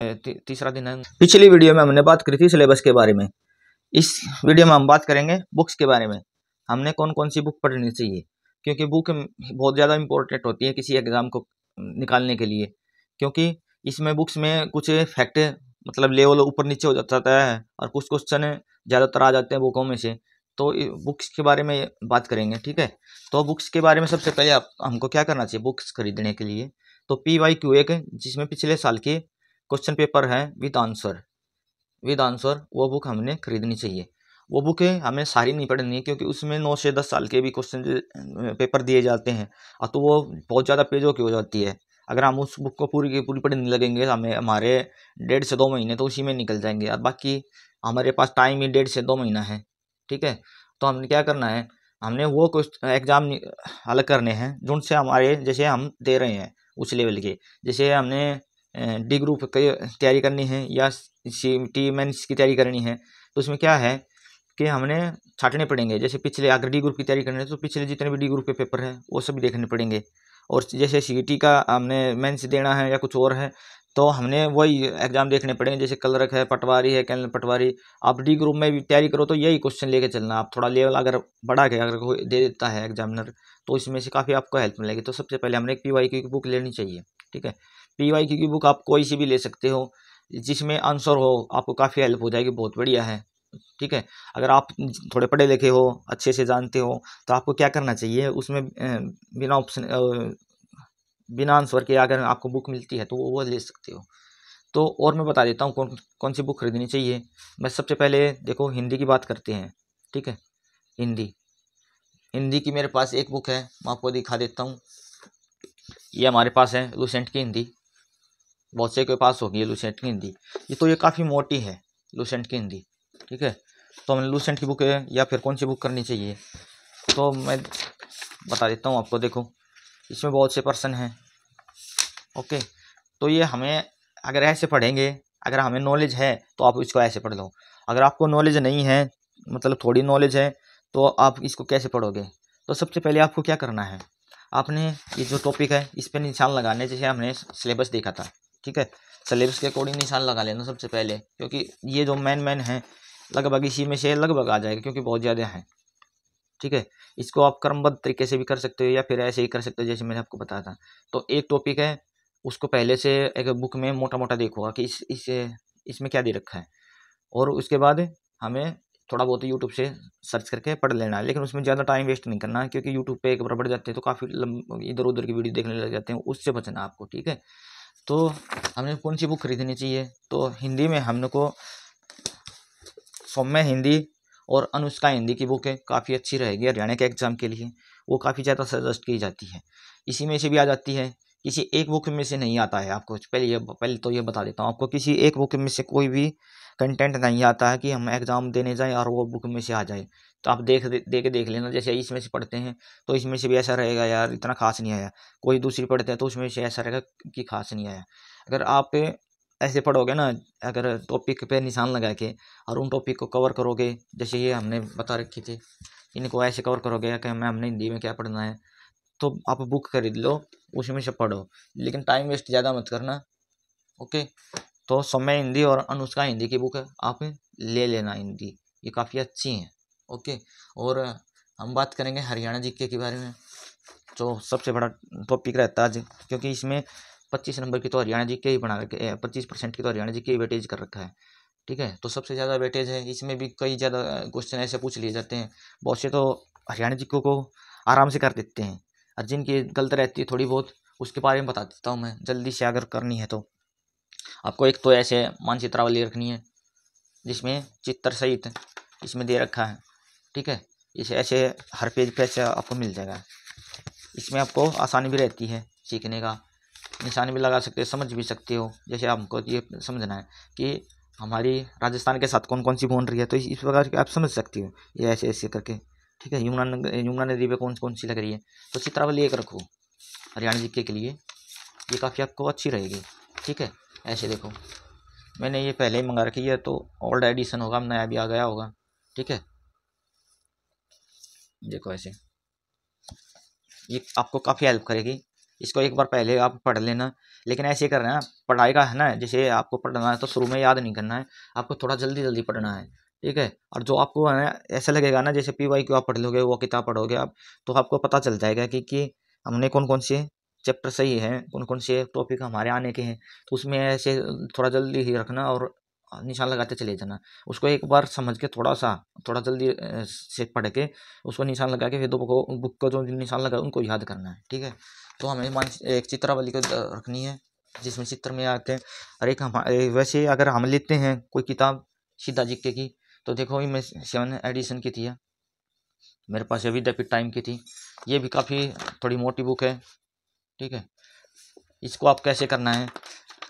तीसरा दिन है। पिछली वीडियो में हमने बात करी थी सिलेबस के बारे में। इस वीडियो में हम बात करेंगे बुक्स के बारे में, हमने कौन कौन सी बुक पढ़नी चाहिए, क्योंकि बुक बहुत ज़्यादा इंपॉर्टेंट होती है किसी एग्ज़ाम को निकालने के लिए, क्योंकि इसमें बुक्स में कुछ फैक्ट मतलब लेवल ऊपर नीचे हो जाता है और कुछ क्वेश्चन ज़्यादातर आ जाते हैं बुकों में से। तो बुक्स के बारे में बात करेंगे, ठीक है। तो बुक्स के बारे में सबसे पहले हमको क्या करना चाहिए बुक्स खरीदने के लिए। तो PYQ एक जिसमें पिछले साल के क्वेश्चन पेपर है विद आंसर वो बुक हमने खरीदनी चाहिए। वो बुक हमें सारी नहीं पढ़नी है, क्योंकि उसमें 9 से 10 साल के भी क्वेश्चन पेपर दिए जाते हैं और तो वो बहुत ज़्यादा पेजों की हो जाती है। अगर हम उस बुक को पूरी की पूरी पढ़ने लगेंगे हमारे 1.5 से 2 महीने तो उसी में निकल जाएंगे, और बाकी हमारे पास टाइम ही 1.5 से 2 महीना है, ठीक है। तो हमने क्या करना है, हमने वो एग्ज़ाम अलग करने हैं जिनसे हमारे जैसे हम दे रहे हैं उस लेवल के, जैसे हमने डी ग्रुप की तैयारी करनी है या CMT मेंस की तैयारी करनी है, तो उसमें क्या है कि हमने छांटने पड़ेंगे। जैसे पिछले अगर डी ग्रुप की तैयारी करनी है तो पिछले जितने भी डी ग्रुप के पेपर हैं वो सभी देखने पड़ेंगे, और जैसे CET का हमने मेंस देना है या कुछ और है तो हमने वही एग्ज़ाम देखने पड़ेंगे। जैसे कलरक है, पटवारी है, कैनल पटवारी, आप डी ग्रुप में भी तैयारी करो तो यही क्वेश्चन लेके चलना। आप थोड़ा लेवल अगर बढ़ा के अगर कोई दे देता है एग्जामिनर तो इसमें से काफ़ी आपको हेल्प मिलेगी। तो सबसे पहले हमने एक PYQ की बुक लेनी चाहिए, ठीक है। PYQ की बुक आप कोई सी भी ले सकते हो जिसमें आंसर हो, आपको काफ़ी हेल्प हो जाएगी, बहुत बढ़िया है, ठीक है। अगर आप थोड़े पढ़े लिखे हो, अच्छे से जानते हो, तो आपको क्या करना चाहिए उसमें बिना आंसर के अगर आपको बुक मिलती है तो वो ले सकते हो। तो और मैं बता देता हूँ कौन कौन सी बुक खरीदनी चाहिए। मैं सबसे पहले देखो हिंदी की बात करते हैं, ठीक है। हिंदी की मेरे पास एक बुक है, मैं आपको दिखा देता हूँ। ये हमारे पास है लुसेंट की हिंदी, बहुत से के पास होगी ये लुसेंट की हिंदी। ये काफ़ी मोटी है लुसेंट की हिंदी, ठीक है। तो हमें लुसेंट की बुक है या फिर कौन सी बुक करनी चाहिए, तो मैं बता देता हूँ आपको। देखो इसमें बहुत से पर्सन हैं, ओके। तो ये हमें अगर ऐसे पढ़ेंगे, अगर हमें नॉलेज है तो आप इसको ऐसे पढ़ लो। अगर आपको नॉलेज नहीं है, मतलब थोड़ी नॉलेज है, तो आप इसको कैसे पढ़ोगे। तो सबसे पहले आपको क्या करना है, आपने ये जो टॉपिक है इस पर निशान लगाने, जैसे हमने सिलेबस देखा था, ठीक है। सिलेबस के अकॉर्डिंग निशान लगा लेना सबसे पहले, क्योंकि ये जो मेन है लगभग इसी में से लगभग आ जाएगा, क्योंकि बहुत ज़्यादा है, ठीक है। इसको आप क्रमबद्ध तरीके से भी कर सकते हो या फिर ऐसे ही कर सकते हो जैसे मैंने आपको बताया था। तो एक टॉपिक है उसको पहले से एक बुक में मोटा मोटा देखोगा कि इसमें क्या दे रखा है, और उसके बाद हमें थोड़ा बहुत यूट्यूब से सर्च करके पढ़ लेना है। लेकिन उसमें ज़्यादा टाइम वेस्ट नहीं करना है, क्योंकि यूट्यूब पे एक बार बढ़ जाते हैं तो काफ़ी इधर उधर की वीडियो देखने लग जाते हैं, उससे बचना आपको, ठीक है। तो हमने कौन सी बुक खरीदनी चाहिए, तो हिंदी में हमने को सौम्य हिंदी और अनुष्का हिंदी की बुक है, काफ़ी अच्छी रहेगी हरियाणा के एग्ज़ाम के लिए, वो काफ़ी ज़्यादा सजेस्ट की जाती है। इसी में से भी आ जाती है, किसी एक बुक में से नहीं आता है आपको, पहले तो ये बता देता हूँ आपको, किसी एक बुक में से कोई भी कंटेंट नहीं आता है कि हम एग्ज़ाम देने जाएं और वो बुक में से आ जाए। तो आप देख लेना, जैसे इसमें से पढ़ते हैं तो इसमें से भी ऐसा रहेगा यार इतना खास नहीं आया, कोई दूसरी पढ़ते हैं तो उसमें से ऐसा रहेगा कि खास नहीं आया। अगर आप ऐसे पढ़ोगे ना, अगर टॉपिक पे निशान लगा के और उन टॉपिक को कवर करोगे, जैसे ये हमने बता रखी थी, इनको ऐसे कवर करोगे कि हमने हिंदी में क्या पढ़ना है, तो आप बुक खरीद लो, उसमें से पढ़ो, लेकिन टाइम वेस्ट ज़्यादा मत करना, ओके। तो सौम्य हिंदी और अनुष्का हिंदी की बुक आप ले लेना हिंदी, ये काफ़ी अच्छी हैं, ओके। और हम बात करेंगे हरियाणा जीके के बारे में, जो सबसे बड़ा टॉपिक रहता है आज, क्योंकि इसमें 25 नंबर की तो हरियाणा जीके ही बना रखे, 25% की तो हरियाणा जीके ही वेटेज कर रखा है, ठीक है। तो सबसे ज़्यादा वेटेज है, इसमें भी कई ज़्यादा क्वेश्चन ऐसे पूछ लिए जाते हैं, बहुत से तो हरियाणा जीके को आराम से कर देते हैं, और जिनकी गलत रहती है थोड़ी बहुत उसके बारे में बता देता हूँ मैं जल्दी से। अगर करनी है तो आपको एक तो ऐसे मानचित्रावली रखनी है जिसमें चित्र सहित इसमें दे रखा है, ठीक है। इसे ऐसे हर पेज पे ऐसे आपको मिल जाएगा, इसमें आपको आसानी भी रहती है सीखने का, निशान भी लगा सकते हो, समझ भी सकते हो। जैसे हमको ये समझना है कि हमारी राजस्थान के साथ कौन कौन सी बाउंड्री है, तो इस प्रकार के आप समझ सकते हो ये ऐसे ऐसे करके, ठीक है। यमुना नदी पे कौन कौन सी लग रही है, तो चित्रावली एक रखो हरियाणा जीके के लिए, ये काफ़ी आपको अच्छी रहेगी, ठीक है। ऐसे देखो मैंने ये पहले ही मंगा रखी है, तो ओल्ड एडिशन होगा, नया भी आ गया होगा, ठीक है। देखो ऐसे ये आपको काफ़ी हेल्प करेगी इसको एक बार पहले आप पढ़ लेना। लेकिन ऐसे करना है, पढ़ाई का है ना, जैसे आपको पढ़ना है तो शुरू में याद नहीं करना है, आपको थोड़ा जल्दी जल्दी पढ़ना है, ठीक है। और जो आपको है ना ऐसा लगेगा ना जैसे PYQ आप पढ़ लोगे, वो किताब पढ़ोगे आप, तो आपको पता चल जाएगा कि हमने कौन कौन से चैप्टर सही हैं, कौन कौन से टॉपिक हमारे आने के हैं। तो उसमें ऐसे थोड़ा जल्दी ही रखना और निशान लगाते चले जाना। उसको एक बार समझ के थोड़ा जल्दी से पढ़ के उसको निशान लगा के फिर दो बुक को जो निशान लगा उनको याद करना है, ठीक है। तो हमें एक चित्रावली को रखनी है जिसमें चित्र में आते हैं। और एक हम वैसे अगर हम लेते हैं कोई किताब सीधा जीके की, तो देखो मैं 7 एडिशन की थी है, मेरे पास ये विद्यापीठ टाइम की थी, ये भी काफ़ी थोड़ी मोटी बुक है, ठीक है। इसको आप कैसे करना है,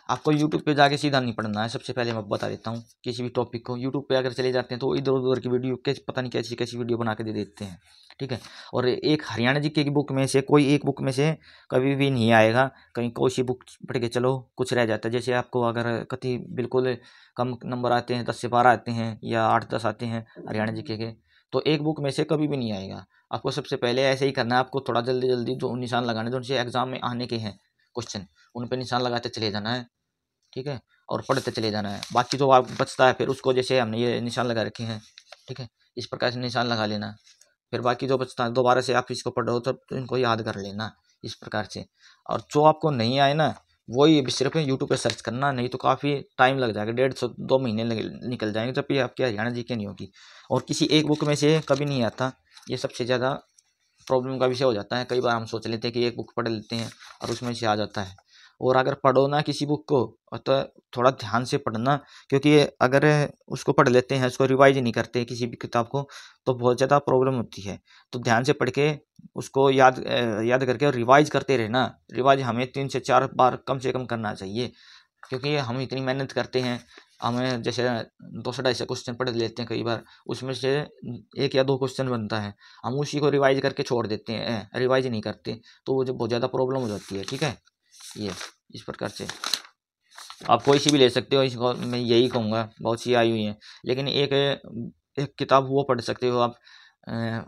आपको YouTube पे जाके सीधा नहीं पढ़ना है। सबसे पहले मैं बता देता हूँ, किसी भी टॉपिक को YouTube पे अगर चले जाते हैं तो इधर उधर की वीडियो कैसे पता नहीं कैसी कैसी वीडियो बना के दे देते हैं, ठीक है। और एक हरियाणा जीके की बुक में से कोई एक बुक में से कभी भी नहीं आएगा, कहीं कोई सी बुक पढ़ के चलो कुछ रह जाता है। जैसे आपको अगर कति बिल्कुल कम नंबर आते हैं, 10 से 12 आते हैं या 8-10 आते हैं हरियाणा जीके के, तो एक बुक में से कभी भी नहीं आएगा। आपको सबसे पहले ऐसे ही करना है, आपको थोड़ा जल्दी जल्दी जो निशान लगाने जो उनसे एग्जाम में आने के हैं क्वेश्चन, उन पर निशान लगाते चले जाना है, ठीक है। और पढ़ते चले जाना है। बाकी जो आप बचता है फिर उसको जैसे हमने ये निशान लगा रखे हैं, ठीक है, इस प्रकार से निशान लगा लेना। फिर बाकी जो बचता है दोबारा से आप इसको पढ़ो तो इनको याद कर लेना इस प्रकार से। और जो आपको नहीं आए ना वही सिर्फ यूट्यूब पे सर्च करना, नहीं तो काफ़ी टाइम लग जाएगा, 1.5 से 2 महीने निकल जाएंगे जब ये आपकी हरियाणा जीके नहीं होगी। और किसी एक बुक में से कभी नहीं आता, ये सबसे ज़्यादा प्रॉब्लम का विषय हो जाता है। कई बार हम सोच लेते हैं कि एक बुक पढ़ लेते हैं और उसमें से आ जाता है। और अगर पढ़ो ना किसी बुक को तो थोड़ा ध्यान से पढ़ना, क्योंकि अगर उसको पढ़ लेते हैं, उसको रिवाइज नहीं करते किसी भी किताब को, तो बहुत ज़्यादा प्रॉब्लम होती है। तो ध्यान से पढ़ के उसको याद करके और रिवाइज करते रहना। रिवाइज हमें 3 से 4 बार कम से कम करना चाहिए, क्योंकि हम इतनी मेहनत करते हैं, हमें जैसे 200-250 क्वेश्चन पढ़ लेते हैं कई बार, उसमें से 1 या 2 क्वेश्चन बनता है, हम उसी को रिवाइज करके छोड़ देते हैं, रिवाइज नहीं करते, तो वो जो बहुत ज़्यादा प्रॉब्लम हो जाती है, ठीक है। ये इस प्रकार से आप कोई सी भी ले सकते हो, इसको मैं यही कहूँगा, बहुत सी आई हुई हैं। लेकिन एक किताब वो पढ़ सकते हो आप,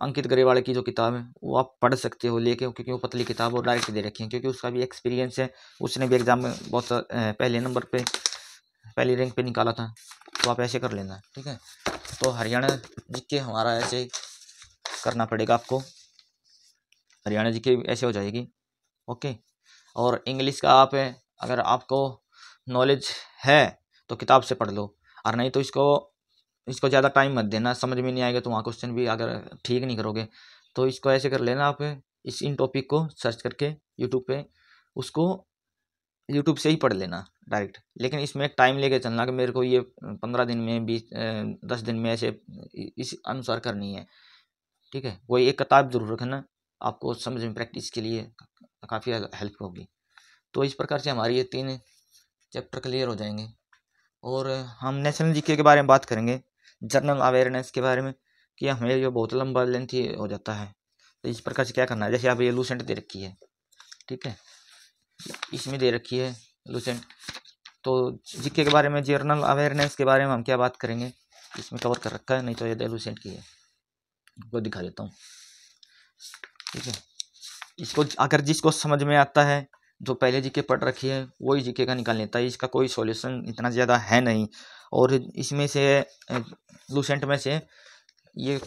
अंकित गरेवाल की जो किताब है वो आप पढ़ सकते हो लेके, क्योंकि वो पतली किताब और डायरेक्ट दे रखी है, क्योंकि उसका भी एक्सपीरियंस है, उसने भी एग्जाम में बहुत पहले नंबर पे पहली रैंक पे निकाला था। तो आप ऐसे कर लेना, ठीक है। तो हरियाणा जीके हमारा ऐसे करना पड़ेगा आपको, हरियाणा जीके ऐसे हो जाएगी, ओके। और इंग्लिश का आप अगर आपको नॉलेज है तो किताब से पढ़ लो, और नहीं तो इसको ज़्यादा टाइम मत देना, समझ में नहीं आएगा तो वहाँ क्वेश्चन भी अगर ठीक नहीं करोगे, तो इसको ऐसे कर लेना आप, इन टॉपिक को सर्च करके यूट्यूब पे उसको यूट्यूब से ही पढ़ लेना डायरेक्ट। लेकिन इसमें एक टाइम लेके चलना कि मेरे को ये 15 दिन में 10 दिन में ऐसे इस अनुसार करनी है, ठीक है। वही एक किताब जरूर रखना, आपको समझ में प्रैक्टिस के लिए काफ़ी हेल्प होगी। तो इस प्रकार से हमारी ये 3 चैप्टर क्लियर हो जाएंगे। और हम नेशनल जीके के बारे में बात करेंगे, जनरल अवेयरनेस के बारे में, कि हमें ये बहुत लंबा लेंथी हो जाता है। तो इस प्रकार से क्या करना है, जैसे आप ये लूसेंट दे रखी है, ठीक है, इसमें दे रखी है लूसेंट, तो जीके के बारे में, जनरल अवेयरनेस के बारे में हम क्या बात करेंगे, इसमें कवर कर रखा है, नहीं तो ये लूसेंट की है, आपको दिखा देता हूँ, ठीक है। इसको अगर जिसको समझ में आता है, जो पहले जीके पढ़ रखी है, वही जीके का निकाल लेता है, इसका कोई सॉल्यूशन इतना ज़्यादा है नहीं। और इसमें से लूसेंट में से ये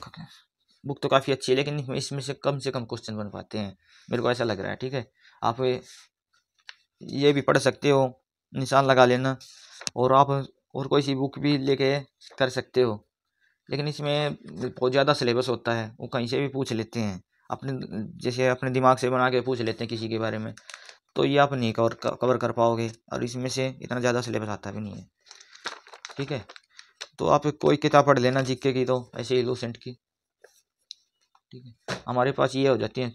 बुक तो काफ़ी अच्छी है, लेकिन इसमें से कम क्वेश्चन बन पाते हैं, मेरे को ऐसा लग रहा है, ठीक है। आप ये भी पढ़ सकते हो, निशान लगा लेना। और आप और कोई सी बुक भी लेके कर सकते हो, लेकिन इसमें बहुत ज़्यादा सिलेबस होता है, वो कहीं से भी पूछ लेते हैं, अपने जैसे अपने दिमाग से बना के पूछ लेते हैं किसी के बारे में, तो ये आप नहीं कवर कर पाओगे, और इसमें से इतना ज़्यादा सिलेबस आता भी नहीं है, ठीक है। तो आप कोई किताब पढ़ लेना जीके की, तो ऐसे ही लूसेंट की, ठीक है। हमारे पास ये हो जाती हैं,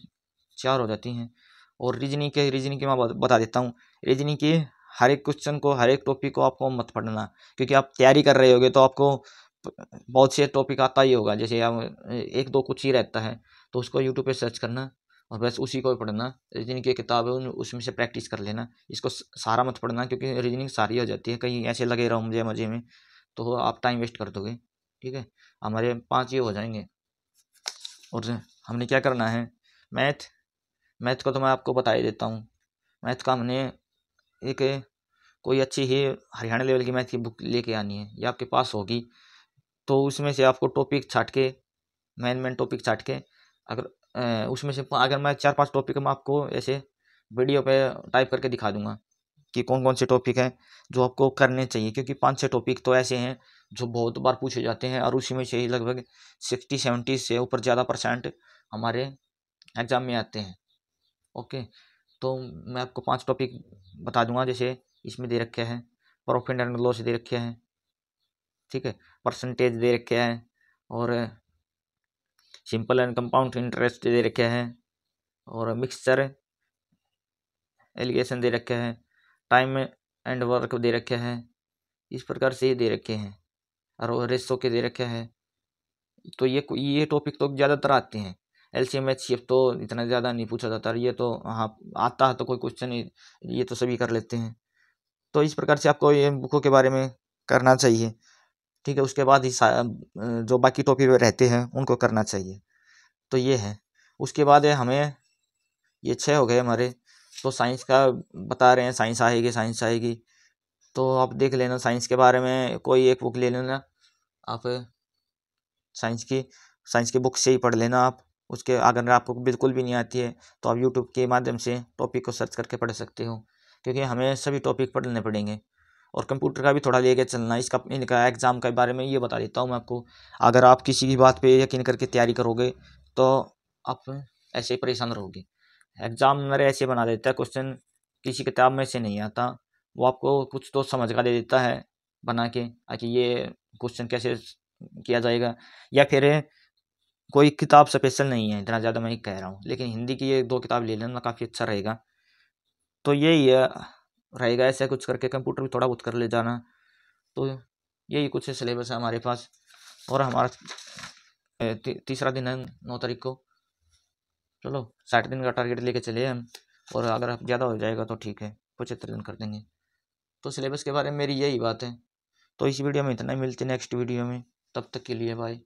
4 हो जाती हैं। और रीजनिंग की मैं बता देता हूँ। रीजनिंग की हर एक क्वेश्चन को, हर एक टॉपिक को आपको मत पढ़ना, क्योंकि आप तैयारी कर रहे होगे तो आपको बहुत से टॉपिक आता ही होगा, जैसे आप 1-2 कुछ ही रहता है, तो उसको यूट्यूब पे सर्च करना और बस उसी को पढ़ना। रीजनिंग की किताब है उसमें से प्रैक्टिस कर लेना, इसको सारा मत पढ़ना, क्योंकि रीजनिंग सारी हो जाती है, कहीं ऐसे लगे रहो मुझे मजे में तो आप टाइम वेस्ट कर दोगे, ठीक है। हमारे 5 ये हो जाएंगे। और हमने क्या करना है, मैथ को तो मैं आपको बता ही देता हूँ, मैथ का हमने एक कोई अच्छी ही हरियाणा लेवल की मैथ की बुक लेके आनी है, ये आपके पास होगी। तो उसमें से आपको टॉपिक छाट के, मेन टॉपिक छाट के, अगर उसमें से अगर मैं 4-5 टॉपिक मैं आपको ऐसे वीडियो पे टाइप करके दिखा दूंगा कि कौन कौन से टॉपिक हैं जो आपको करने चाहिए, क्योंकि 5-6 टॉपिक तो ऐसे हैं जो बहुत बार पूछे जाते हैं और उसी में से ही लगभग 60-70 से ऊपर ज़्यादा % हमारे एग्ज़ाम में आते हैं। ओके, तो मैं आपको 5 टॉपिक बता दूंगा। जैसे इसमें दे रखे हैं प्रॉफिट एंड लॉस दे रखे हैं, ठीक है, परसेंटेज दे रखे हैं, और सिंपल एंड कंपाउंड इंटरेस्ट दे रखे हैं, और मिक्सचर एलिगेशन दे रखे हैं, टाइम एंड वर्क दे रखे हैं। इस प्रकार से ये दे रखे हैं, और रेसो के दे रखे हैं। तो ये टॉपिक तो ज़्यादातर आते हैं। एलसीएम एचसीएफ तो इतना ज़्यादा नहीं पूछा जाता, ये तो हाँ आता है तो कोई क्वेश्चन नहीं, ये तो सभी कर लेते हैं। तो इस प्रकार से आपको ये बुकों के बारे में करना चाहिए, ठीक है। उसके बाद ही जो बाकी टॉपिक रहते हैं उनको करना चाहिए। तो ये है। उसके बाद है हमें ये 6 हो गए हमारे। तो साइंस का बता रहे हैं, साइंस आएगी। तो आप देख लेना साइंस के बारे में, कोई एक बुक ले लेना आप, साइंस की बुक से ही पढ़ लेना आप। उसके अगर आपको बिल्कुल भी नहीं आती है तो आप यूट्यूब के माध्यम से टॉपिक को सर्च करके पढ़ सकते हो, क्योंकि हमें सभी टॉपिक पढ़ने पड़ेंगे। और कंप्यूटर का भी थोड़ा लेके चलना। इनका एग्ज़ाम के बारे में ये बता देता हूँ मैं आपको। अगर आप किसी की बात पे यकीन करके तैयारी करोगे तो आप ऐसे ही परेशान रहोगे। एग्जामिनर ऐसे बना देता है क्वेश्चन, किसी किताब में से नहीं आता, वो आपको कुछ तो समझ का दे देता है बना के कि ये क्वेश्चन कैसे किया जाएगा। या फिर कोई किताब स्पेशल नहीं है, इतना ज़्यादा मैं ही कह रहा हूँ, लेकिन हिंदी की ये 2 किताब ले लेना काफ़ी अच्छा रहेगा। तो यही रहेगा, ऐसा कुछ करके कंप्यूटर भी थोड़ा बहुत कर ले जाना। तो यही कुछ सिलेबस है हमारे पास। और हमारा तीसरा दिन है 9 तारीख को। चलो 60 दिन का टारगेट लेके चले हम, और अगर आप ज़्यादा हो जाएगा तो ठीक है, 75 दिन कर देंगे। तो सिलेबस के बारे में मेरी यही बात है। तो इस वीडियो में इतना ही, मिलते नेक्स्ट वीडियो में, तब तक के लिए बाय।